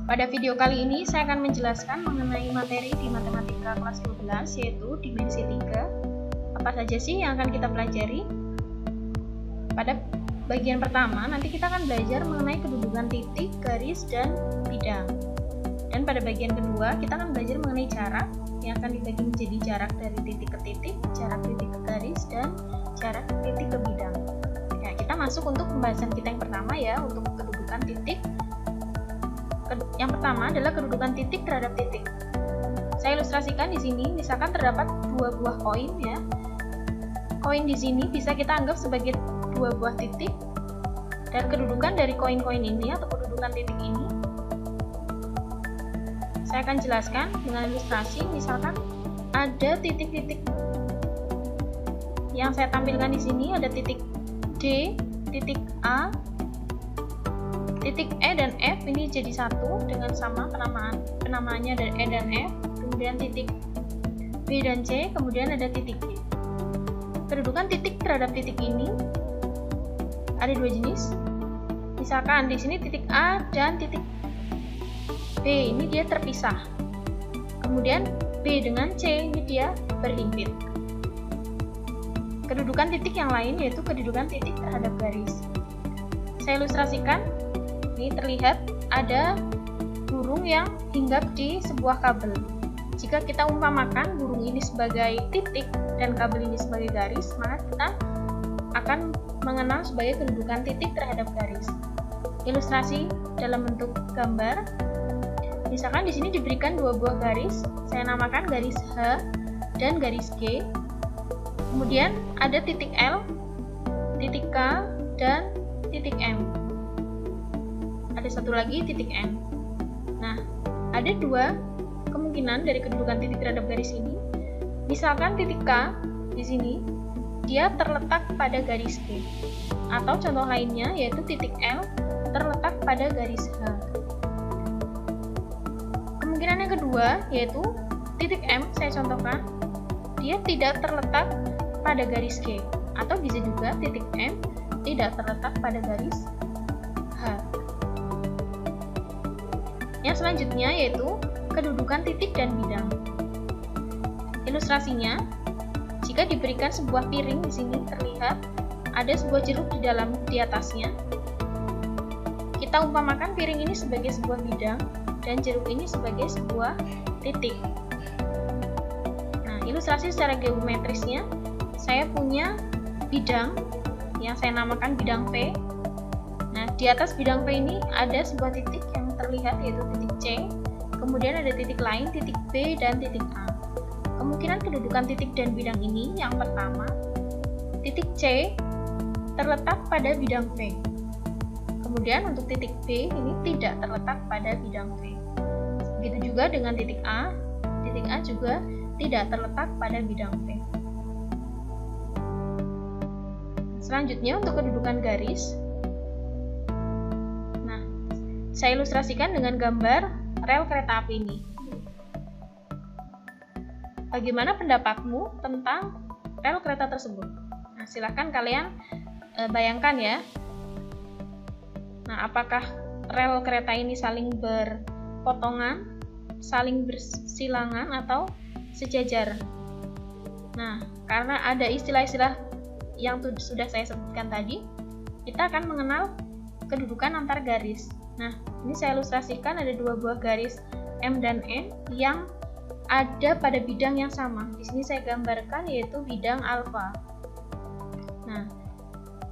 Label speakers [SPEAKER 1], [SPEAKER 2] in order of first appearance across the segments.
[SPEAKER 1] Pada video kali ini saya akan menjelaskan mengenai materi di matematika kelas 12 yaitu dimensi 3. Apa saja sih yang akan kita pelajari? Pada bagian pertama nanti kita akan belajar mengenai kedudukan titik, garis, dan bidang. Dan pada bagian kedua kita akan belajar mengenai jarak yang akan dibagi menjadi jarak dari titik ke titik, jarak titik ke garis, dan jarak titik ke bidang. Ya, kita masuk untuk pembahasan kita yang pertama ya, untuk kedudukan titik. Yang pertama adalah kedudukan titik terhadap titik. Saya ilustrasikan di sini, misalkan terdapat dua buah koin ya. Koin di sini bisa kita anggap sebagai dua buah titik, dan kedudukan dari koin-koin ini atau kedudukan titik ini saya akan jelaskan dengan ilustrasi. Misalkan ada titik-titik yang saya tampilkan di sini, ada titik D, titik A, titik E dan F ini jadi satu dengan sama penamaannya dari E dan F, kemudian titik B dan C, kemudian ada titik G. Kedudukan titik terhadap titik ini ada dua jenis. Misalkan di sini titik A dan titik B ini dia terpisah. Kemudian B dengan C ini dia berhimpit. Kedudukan titik yang lain yaitu kedudukan titik terhadap garis. Saya ilustrasikan. Ini terlihat ada burung yang hinggap di sebuah kabel. Jika kita umpamakan burung ini sebagai titik dan kabel ini sebagai garis, maka kita akan mengenal sebagai kedudukan titik terhadap garis. Ilustrasi dalam bentuk gambar. Misalkan di sini diberikan dua buah garis, saya namakan garis H dan garis G. Kemudian ada titik L, titik K, dan titik M. Ada satu lagi titik N. Nah, ada dua kemungkinan dari kedudukan titik terhadap garis ini. Misalkan titik K di sini dia terletak pada garis G, atau contoh lainnya yaitu titik L terletak pada garis H. Kemungkinan yang kedua yaitu titik M, saya contohkan, dia tidak terletak pada garis G, atau bisa juga titik M tidak terletak pada garis H. Yang selanjutnya yaitu kedudukan titik dan bidang. Ilustrasinya, jika diberikan sebuah piring di sini terlihat ada sebuah jeruk di atasnya. Kita umpamakan piring ini sebagai sebuah bidang dan jeruk ini sebagai sebuah titik. Nah, ilustrasi secara geometrisnya, saya punya bidang yang saya namakan bidang P. Nah, di atas bidang P ini ada sebuah titik yang terlihat yaitu titik C, kemudian ada titik lain, titik B, dan titik A. Kemungkinan kedudukan titik dan bidang ini yang pertama, titik C terletak pada bidang P. Kemudian untuk titik B ini tidak terletak pada bidang P. Begitu juga dengan titik A juga tidak terletak pada bidang P. Selanjutnya untuk kedudukan garis. Saya ilustrasikan dengan gambar rel kereta api ini. Bagaimana pendapatmu tentang rel kereta tersebut? Nah, silahkan kalian bayangkan ya. Nah, apakah rel kereta ini saling berpotongan, saling bersilangan, atau sejajar? Nah, karena ada istilah-istilah yang sudah saya sebutkan tadi, kita akan mengenal kedudukan antar garis. Nah, ini saya ilustrasikan ada dua buah garis M dan N yang ada pada bidang yang sama. Di sini saya gambarkan yaitu bidang alfa. Nah,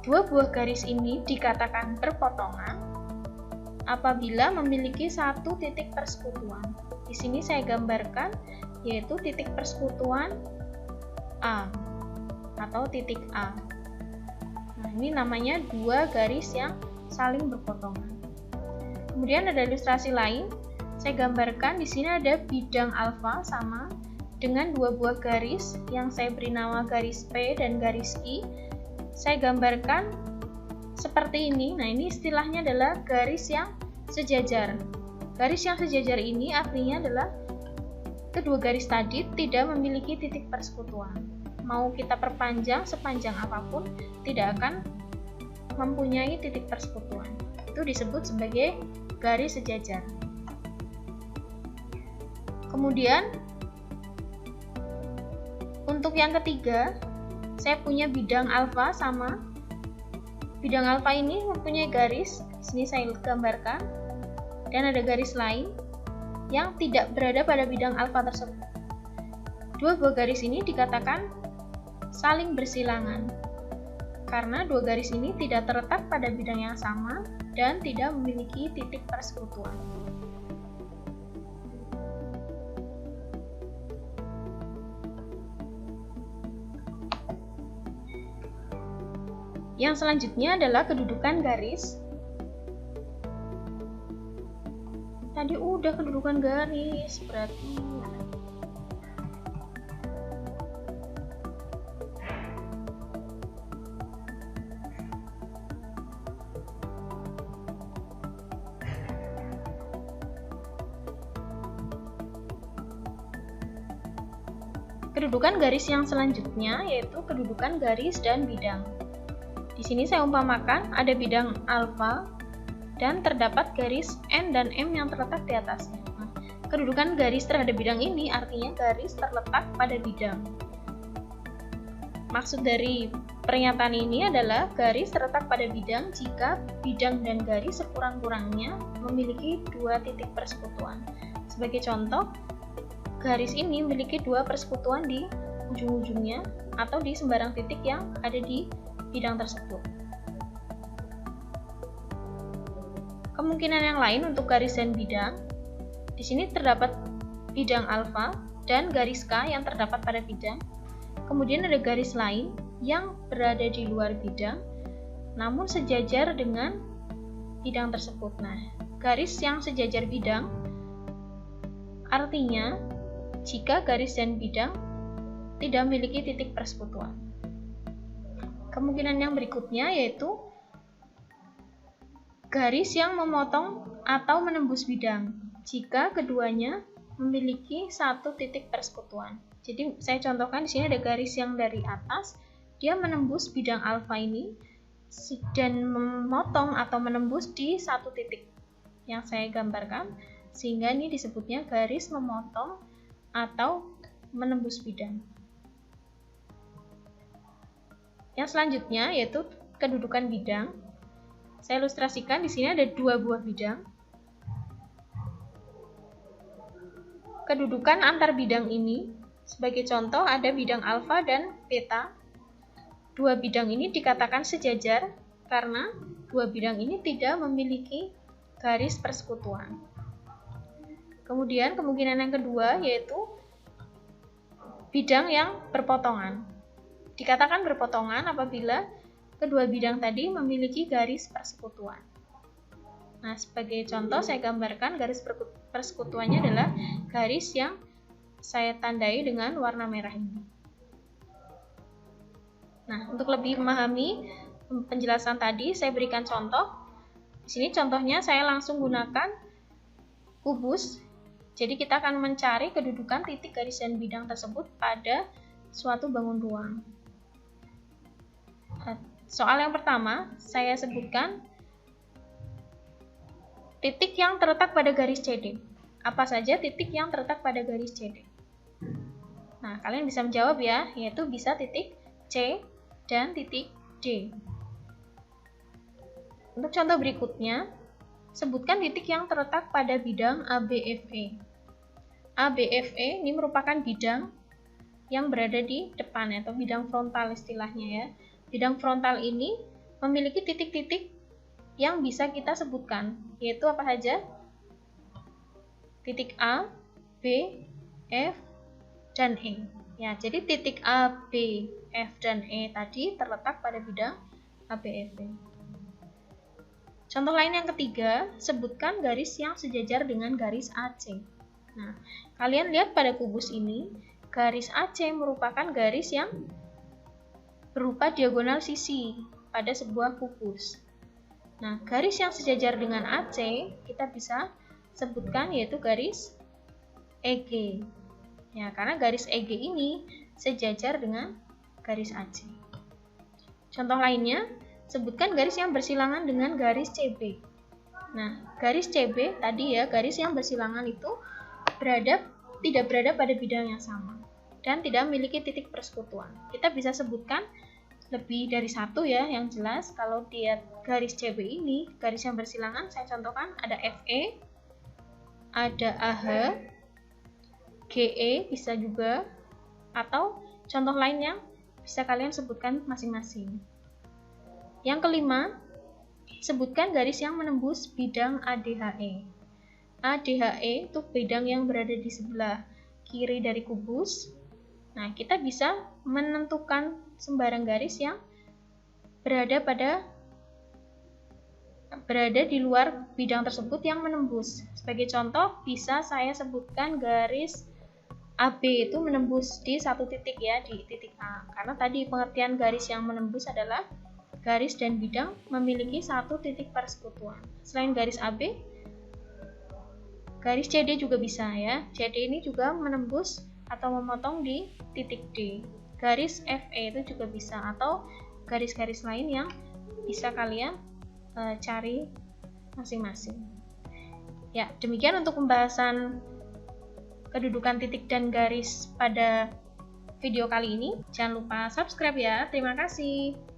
[SPEAKER 1] dua buah garis ini dikatakan berpotongan apabila memiliki satu titik persekutuan. Di sini saya gambarkan yaitu titik persekutuan A atau titik A. Nah, ini namanya dua garis yang saling berpotongan. Kemudian ada ilustrasi lain, saya gambarkan di sini ada bidang alfa sama dengan dua buah garis yang saya beri nama garis P dan garis I. Saya gambarkan seperti ini. Nah, ini istilahnya adalah garis yang sejajar. Garis yang sejajar ini artinya adalah kedua garis tadi tidak memiliki titik persekutuan. Mau kita perpanjang sepanjang apapun, tidak akan mempunyai titik persekutuan. Itu disebut sebagai garis sejajar. Kemudian untuk yang ketiga, saya punya bidang alfa sama. Bidang alfa ini mempunyai garis, di sini saya gambarkan, dan ada garis lain yang tidak berada pada bidang alfa tersebut. Dua buah garis ini dikatakan saling bersilangan, karena dua garis ini tidak terletak pada bidang yang sama dan tidak memiliki titik persekutuan. Yang selanjutnya adalah kedudukan garis. Tadi udah kedudukan garis, berarti kedudukan garis yang selanjutnya yaitu kedudukan garis dan bidang. Di sini saya umpamakan ada bidang alfa dan terdapat garis N dan M yang terletak di atasnya. Nah, kedudukan garis terhadap bidang ini artinya garis terletak pada bidang. Maksud dari pernyataan ini adalah garis terletak pada bidang jika bidang dan garis sekurang-kurangnya memiliki dua titik persekutuan. Sebagai contoh, garis ini memiliki dua persekutuan di ujung-ujungnya atau di sembarang titik yang ada di bidang tersebut. Kemungkinan yang lain untuk garis dan bidang, di sini terdapat bidang alfa dan garis K yang terdapat pada bidang. Kemudian ada garis lain yang berada di luar bidang, namun sejajar dengan bidang tersebut. Nah, garis yang sejajar bidang artinya jika garis dan bidang tidak memiliki titik persekutuan. Kemungkinan yang berikutnya yaitu garis yang memotong atau menembus bidang jika keduanya memiliki satu titik persekutuan. Jadi saya contohkan di sini ada garis yang dari atas, dia menembus bidang alfa ini dan memotong atau menembus di satu titik yang saya gambarkan, sehingga ini disebutnya garis memotong atau menembus bidang. Yang selanjutnya yaitu kedudukan bidang. Saya ilustrasikan di sini ada dua buah bidang. Kedudukan antar bidang ini, sebagai contoh ada bidang alfa dan beta. Dua bidang ini dikatakan sejajar karena dua bidang ini tidak memiliki garis persekutuan. Kemudian kemungkinan yang kedua yaitu bidang yang berpotongan. Dikatakan berpotongan apabila kedua bidang tadi memiliki garis persekutuan. Nah, sebagai contoh saya gambarkan garis persekutuannya adalah garis yang saya tandai dengan warna merah ini. Nah, untuk lebih memahami penjelasan tadi, saya berikan contoh. Di sini contohnya saya langsung gunakan kubus. Jadi kita akan mencari kedudukan titik garis dan bidang tersebut pada suatu bangun ruang. Soal yang pertama, saya sebutkan titik yang terletak pada garis CD. Apa saja titik yang terletak pada garis CD? Nah, kalian bisa menjawab ya, yaitu bisa titik C dan titik D. Untuk contoh berikutnya, sebutkan titik yang terletak pada bidang ABFE. ABFE ini merupakan bidang yang berada di depan atau bidang frontal istilahnya ya. Bidang frontal ini memiliki titik-titik yang bisa kita sebutkan, yaitu apa saja? Titik A, B, F, dan E. Ya, jadi titik A, B, F, dan E tadi terletak pada bidang ABFE. Contoh lain yang ketiga, sebutkan garis yang sejajar dengan garis AC. Nah, kalian lihat pada kubus ini, garis AC merupakan garis yang berupa diagonal sisi pada sebuah kubus. Nah, garis yang sejajar dengan AC kita bisa sebutkan yaitu garis EG. Ya, karena garis EG ini sejajar dengan garis AC. Contoh lainnya, sebutkan garis yang bersilangan dengan garis CB. Nah, garis CB tadi ya, garis yang bersilangan itu berada tidak berada pada bidang yang sama dan tidak memiliki titik persekutuan. Kita bisa sebutkan lebih dari satu ya, yang jelas kalau dia garis CB ini, garis yang bersilangan, saya contohkan ada FE, ada AH, GE bisa juga, atau contoh lain yang bisa kalian sebutkan masing-masing. Yang kelima, sebutkan garis yang menembus bidang ADHE. ADHE itu bidang yang berada di sebelah kiri dari kubus. Nah, kita bisa menentukan sembarang garis yang berada di luar bidang tersebut yang menembus. Sebagai contoh, bisa saya sebutkan garis AB itu menembus di satu titik ya, di titik A. Karena tadi pengertian garis yang menembus adalah garis dan bidang memiliki satu titik persekutuan. Selain garis AB, garis CD juga bisa ya. CD ini juga menembus atau memotong di titik D. Garis FE itu juga bisa, atau garis-garis lain yang bisa kalian cari masing-masing. Ya, demikian untuk pembahasan kedudukan titik dan garis pada video kali ini. Jangan lupa subscribe ya. Terima kasih.